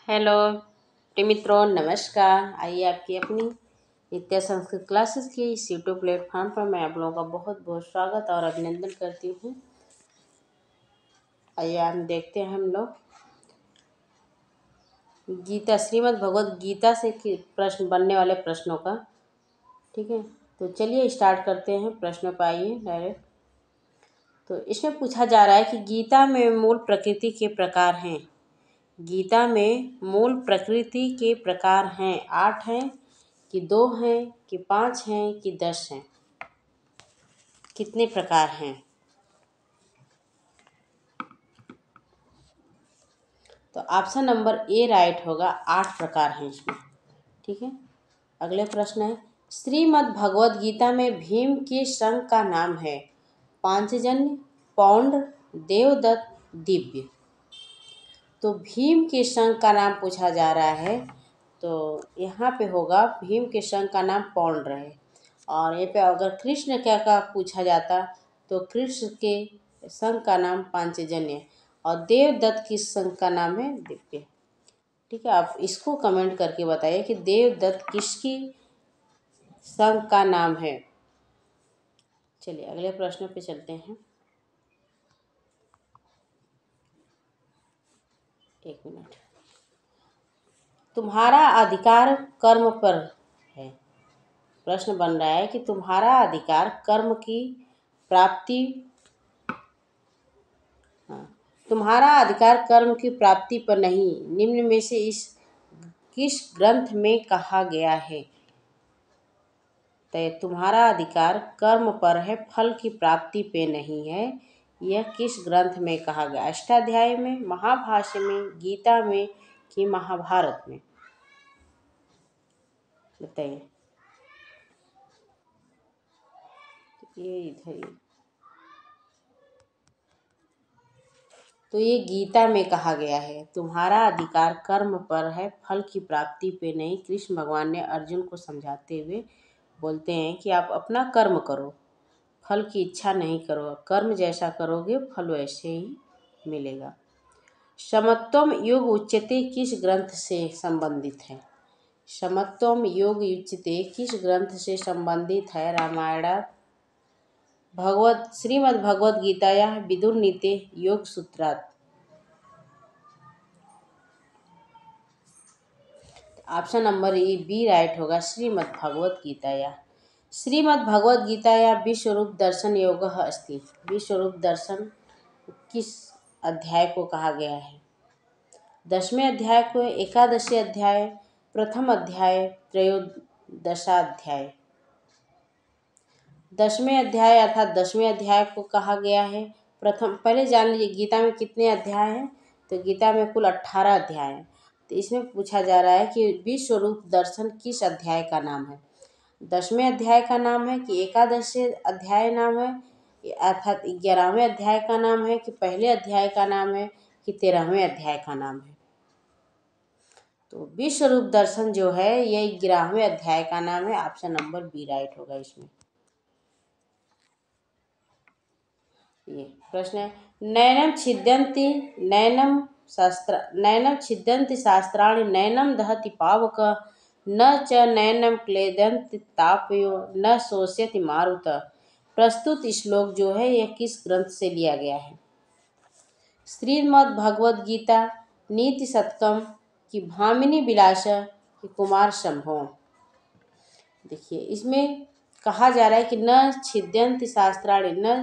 Hello प्रिय मित्रों, नमस्कार। आइए आपकी अपनी नित्य संस्कृत क्लासेस की इस यूट्यूब प्लेटफॉर्म पर मैं आप लोगों का बहुत बहुत स्वागत और अभिनंदन करती हूँ। आइए हम देखते हैं हम लोग गीता श्रीमद् भगवद गीता से प्रश्न बनने वाले प्रश्नों का। ठीक है, तो चलिए स्टार्ट करते हैं प्रश्नों पर। आइए डायरेक्ट। तो इसमें पूछा जा रहा है कि गीता में मूल प्रकृति के प्रकार हैं। गीता में मूल प्रकृति के प्रकार हैं 8 हैं कि 2 हैं कि 5 हैं कि 10 हैं। कितने प्रकार हैं? तो ऑप्शन नंबर ए राइट होगा, 8 प्रकार हैं इसमें। ठीक है, अगले प्रश्न है श्रीमद् भगवद गीता में भीम के संघ का नाम है पांचजन्य, पौंड, देवदत्त, दिव्य। तो भीम के संघ का नाम पूछा जा रहा है, तो यहाँ पे होगा भीम के संघ का नाम पौंड रहे। और ये पे अगर कृष्ण का पूछा जाता तो कृष्ण के संघ का नाम पांचजन्य और देवदत्त की संघ का नाम है दिव्य। ठीक है, आप इसको कमेंट करके बताइए कि देवदत्त किसकी संघ का नाम है। चलिए अगले प्रश्न पे चलते हैं। एक मिनट। तुम्हारा अधिकार कर्म पर है। प्रश्न बन रहा है कि तुम्हारा अधिकार कर्म की प्राप्ति तुम्हारा अधिकार कर्म की प्राप्ति पर नहीं, निम्न में से इस किस ग्रंथ में कहा गया है। तो तुम्हारा अधिकार कर्म पर है, फल की प्राप्ति पे नहीं है। यह किस ग्रंथ में कहा गया? अष्टाध्याय में, महाभाष्य में, गीता में कि महाभारत में? बताइए। ये इधर ही, तो ये गीता में कहा गया है तुम्हारा अधिकार कर्म पर है, फल की प्राप्ति पे नहीं। कृष्ण भगवान ने अर्जुन को समझाते हुए बोलते हैं कि आप अपना कर्म करो, फल की इच्छा नहीं करो। कर्म जैसा करोगे फल वैसे ही मिलेगा। समत्वम योग उच्यते किस ग्रंथ से संबंधित है? समत्वम योग उच्यते किस ग्रंथ से संबंधित है? रामायण, भगवत श्रीमद् भगवद गीताया, विदुर नीते, योग सूत्रात्। Option number A B right होगा, श्रीमद् भगवद गीताया। श्रीमद् भगवद गीताया विश्वरूप दर्शन योगः अस्ति। विश्वरूप दर्शन किस अध्याय को कहा गया है? 10वें अध्याय को, एकादशी अध्याय, प्रथम अध्याय, त्रयोदशाध्याय। 10वें अध्याय अर्थात 10वें अध्याय को कहा गया है। पहले जान लीजिए गीता में कितने अध्याय हैं। तो गीता में कुल 18 अध्याय हैं। तो इसमें पूछा जा रहा है कि विश्वरूप दर्शन किस अध्याय का नाम है? 10वें अध्याय का नाम है कि एकादशी अध्याय नाम है, अर्थात 11वें अध्याय का नाम है कि पहले अध्याय का नाम है कि 13वें अध्याय का नाम है? तो विश्वरूप दर्शन जो है ये 11वें अध्याय का नाम है। ऑप्शन नंबर बी राइट होगा इसमें। ये प्रश्न है नैनम छिद्यन्ति शास्त्राणि नैनम दहति पावक न च नैनम क्लेदन्ति तापयो न शोष्यति मारुत। प्रस्तुत श्लोक जो है यह किस ग्रंथ से लिया गया है? श्रीमद् भगवद गीता, नीति शतकम कि भामिनी विलास कि कुमार संभव। देखिए इसमें कहा जा रहा है कि न छिद्यन्ति शास्त्राणि, न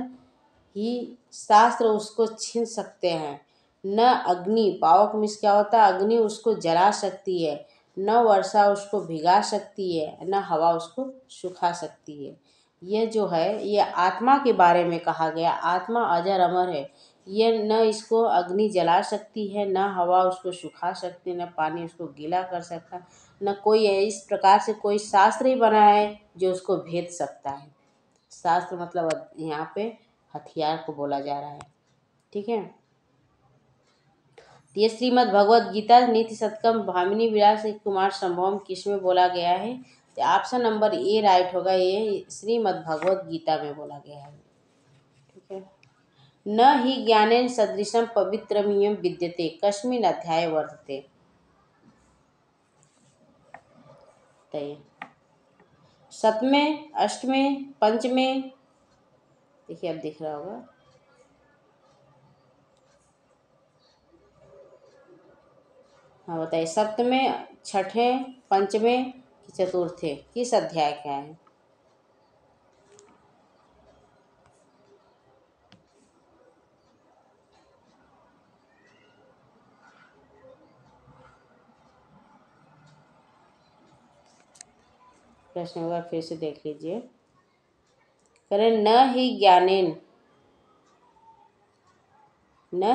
ही शास्त्र उसको छीन सकते हैं, न अग्नि, पावक मिस क्या होता है, अग्नि उसको जला सकती है, न वर्षा उसको भिगा सकती है, न हवा उसको सुखा सकती है। ये जो है ये आत्मा के बारे में कहा गया। आत्मा अजर अमर है। ये न इसको अग्नि जला सकती है, न हवा उसको सुखा सकती है, न पानी उसको गीला कर सकता, न कोई इस प्रकार से कोई शास्त्र ही बना है जो उसको भेद सकता है। शास्त्र मतलब यहाँ पे हथियार को बोला जा रहा है। ठीक है, ये श्रीमद् भगवद गीता नीति शतकम भामिनी विलास कुमार संभवम किसमें बोला गया है? तो ऑप्शन नंबर ए राइट होगा, ये श्रीमद् भगवद गीता में बोला गया है। ठीक है, न ही ज्ञानेन सदृशम पवित्रमियं विद्यते कस्मिन् अध्याये वर्तते। बताइए। सतमें, अष्टमें, पंचमें, देखिए अब दिख रहा होगा। हाँ बताइए, सप्तमें, छठे, पंचमें कि चतुर्थे, किस अध्याय का है? प्रश्न होगा, फिर से देख लीजिए। करें न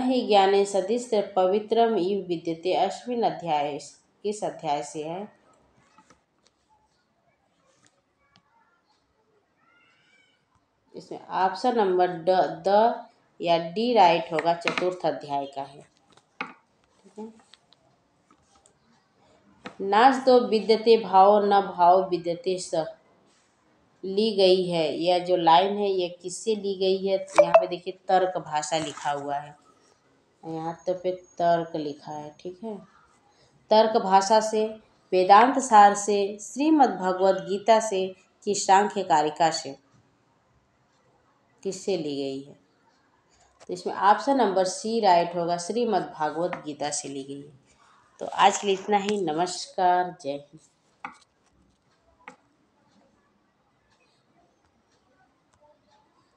ही ज्ञाने सदिश पवित्रम इव विद्यते, अश्विन अध्याय किस अध्याय से है? इसमें ऑप्शन नंबर द या डी राइट होगा, चतुर्थ अध्याय का है। ठीक है। नाच तो विद्यते भाव न भाव विद्यते स ली गई है। यह जो लाइन है ये किससे ली गई है? तो यहाँ पे देखिए तर्क भाषा लिखा हुआ है, यहाँ तो पे तर्क लिखा है। ठीक है। तर्क भाषा से, वेदांत सार से, श्रीमद् भगवद गीता से कि सांख्य कारिका से, किससे ली गई है? तो इसमें ऑप्शन नंबर सी राइट होगा, श्रीमद् भागवत गीता से ली गई है। तो आज के लिए इतना ही। नमस्कार, जय हिंद।